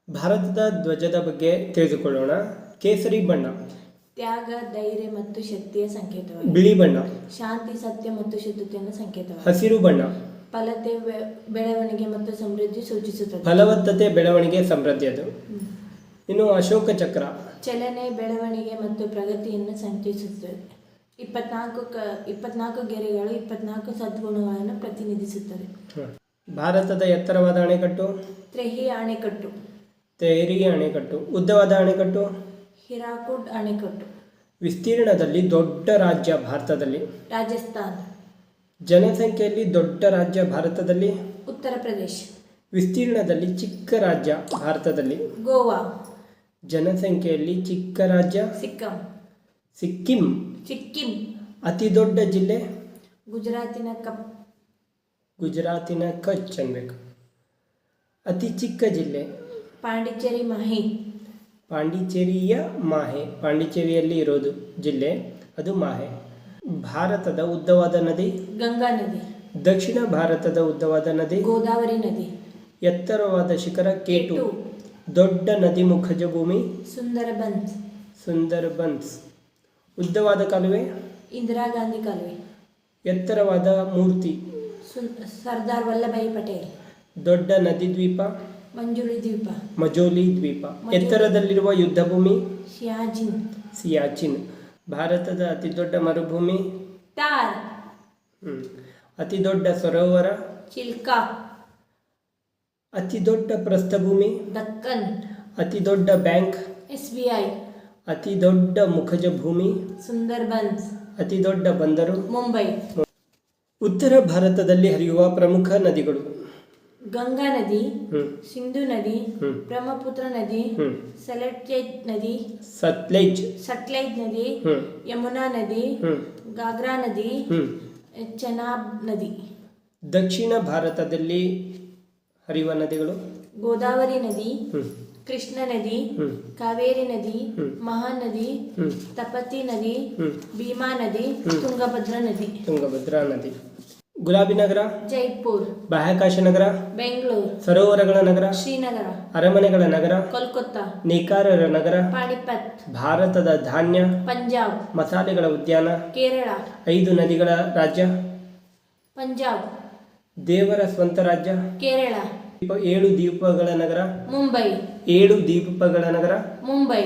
ಭಾರತದ ಧ್ವಜದ ಬಗ್ಗೆ ತಿಳಿದುಕೊಳ್ಳೋಣ. ಕೇಸರಿ ಬಣ್ಣ ತ್ಯಾಗ, ಧೈರ್ಯ ಮತ್ತು ಶಕ್ತಿಯ ಸಂಕೇತವಾಗಿದೆ. ಬಿಳಿ ಬಣ್ಣ ಶಾಂತಿ, ಸತ್ಯ ಮತ್ತು ಶುದ್ಧತೆಯನ್ನು ಸಂಕೇತವಾಗಿದೆ. ಹಸಿರು ಬಣ್ಣ ಫಲತೆ, ಬೆಳವಣಿಗೆ ಮತ್ತು ಸಮೃದ್ಧಿ ಸೂಚಿಸುತ್ತದೆ. ಫಲವತ್ತತೆ, ಬೆಳವಣಿಗೆ, ಸಮೃದ್ಧಿ. ಅದು ಇನ್ನು ಅಶೋಕ ಚಕ್ರ ಚಲನೆ, ಬೆಳವಣಿಗೆ ಮತ್ತು ಪ್ರಗತಿಯನ್ನು ಸೂಚಿಸುತ್ತದೆ. 24 ಗೆರೆಗಳು 24 ಸದ್ಗುಣಗಳನ್ನು ಪ್ರತಿನಿಧಿಸುತ್ತದೆ. ಭಾರತದ ಎತ್ತರವಾದ ಅಣೆಕಟ್ಟು ತೆಹರಿ ಅಣೆಕಟ್ಟು. ಉದ್ದವಾದ ಅಣೆಕಟ್ಟು ಹಿರಾಕುಡ್ ಅಣೆಕಟ್ಟು. ವಿಸ್ತೀರ್ಣದಲ್ಲಿ ದೊಡ್ಡ ರಾಜ್ಯ ಭಾರತದಲ್ಲಿ ರಾಜಸ್ಥಾನ್. ಜನಸಂಖ್ಯೆಯಲ್ಲಿ ದೊಡ್ಡ ರಾಜ್ಯ ಭಾರತದಲ್ಲಿ ಉತ್ತರ ಪ್ರದೇಶ್. ವಿಸ್ತೀರ್ಣದಲ್ಲಿ ಚಿಕ್ಕ ರಾಜ್ಯ ಭಾರತದಲ್ಲಿ ಗೋವಾ. ಜನಸಂಖ್ಯೆಯಲ್ಲಿ ಚಿಕ್ಕ ರಾಜ್ಯ ಸಿಕ್ಕಿಂ. ಅತಿ ದೊಡ್ಡ ಜಿಲ್ಲೆ ಗುಜರಾತಿನ ಕಚ್ ಅನ್ಬೇಕು. ಅತಿ ಚಿಕ್ಕ ಜಿಲ್ಲೆ ಪಾಂಡಿಚೇರಿಯ ಮಾಹೆ. ಪಾಂಡಿಚೇರಿಯಲ್ಲಿ ಇರೋದು ಜಿಲ್ಲೆ, ಅದು ಮಾಹೆ. ಭಾರತದ ಉದ್ದವಾದ ನದಿ ಗಂಗಾ ನದಿ. ದಕ್ಷಿಣ ಭಾರತದ ಉದ್ದವಾದ ನದಿ ಗೋದಾವರಿ ನದಿ. ಎತ್ತರವಾದ ಶಿಖರ ಕೇಟು. ದೊಡ್ಡ ನದಿ ಮುಖಜ ಭೂಮಿ ಸುಂದರಬನ್ಸ್. ಉದ್ದವಾದ ಕಾಲುವೆ ಇಂದಿರಾ ಗಾಂಧಿ ಕಾಲುವೆ. ಎತ್ತರವಾದ ಮೂರ್ತಿ ಸರ್ದಾರ್ ವಲ್ಲಭಾಯಿ ಪಟೇಲ್. ದೊಡ್ಡ ನದಿ ದ್ವೀಪ ಮಜೋಲಿ ದ್ವೀಪ. ಎತ್ತರದಲ್ಲಿರುವ ಯುದ್ಧ ಭೂಮಿ ಸಿಯಾಚಿನ್. ಭಾರತದ ಅತಿ ದೊಡ್ಡ ಮರುಭೂಮಿ ಥಾರ್. ಅತಿ ದೊಡ್ಡ ಸರೋವರ ಚಿಲ್ಕಾ. ಅತಿ ದೊಡ್ಡ ಪ್ರಸ್ಥಭೂಮಿ ದಕ್ಕನ್. ಅತಿ ದೊಡ್ಡ ಬ್ಯಾಂಕ್ SBI. ಅತಿ ದೊಡ್ಡ ಮುಖಜ ಭೂಮಿ ಸುಂದರ್ಬನ್ಸ್. ಅತಿ ದೊಡ್ಡ ಬಂದರು ಮುಂಬೈ. ಉತ್ತರ ಭಾರತದಲ್ಲಿ ಹರಿಯುವ ಪ್ರಮುಖ ನದಿಗಳು ಗಂಗಾ ನದಿ, ಸಿಂಧು ನದಿ, ಬ್ರಹ್ಮಪುತ್ರ ನದಿ, ಸಟ್ಲೇಜ್ ನದಿ, ಯಮುನಾ ನದಿ, ಗಾಗ್ರಾ ನದಿ, ಚೆನಾಬ್ ನದಿ. ದಕ್ಷಿಣ ಭಾರತದಲ್ಲಿ ಹರಿಯುವ ನದಿಗಳು ಗೋದಾವರಿ ನದಿ, ಕೃಷ್ಣ ನದಿ, ಕಾವೇರಿ ನದಿ, ಮಹಾನದಿ, ತಪತಿ ನದಿ, ಭೀಮಾ ನದಿ, ತುಂಗಭದ್ರಾ ನದಿ. ಗುಲಾಬಿ ನಗರ ಜೈಪುರ್. ಬಾಹ್ಯಾಕಾಶ ನಗರ ಬೆಂಗಳೂರು. ಸರೋವರಗಳ ನಗರ ಶ್ರೀನಗರ. ಅರಮನೆಗಳ ನಗರ ಕೋಲ್ಕತ್ತಾ. ನೇಕಾರರ ನಗರ ಪಾಣಿಪತ್. ಭಾರತದ ಧಾನ್ಯ ಪಂಜಾಬ್. ಮಸಾಲೆಗಳ ಉದ್ಯಾನ ಕೇರಳ. 5 ನದಿಗಳ ರಾಜ್ಯ ಪಂಜಾಬ್. ದೇವರ ಸ್ವಂತ ರಾಜ್ಯ ಕೇರಳ. 7 ದ್ವೀಪಗಳ ನಗರ ಮುಂಬೈ. 7 ದ್ವೀಪಗಳ ನಗರ ಮುಂಬೈ.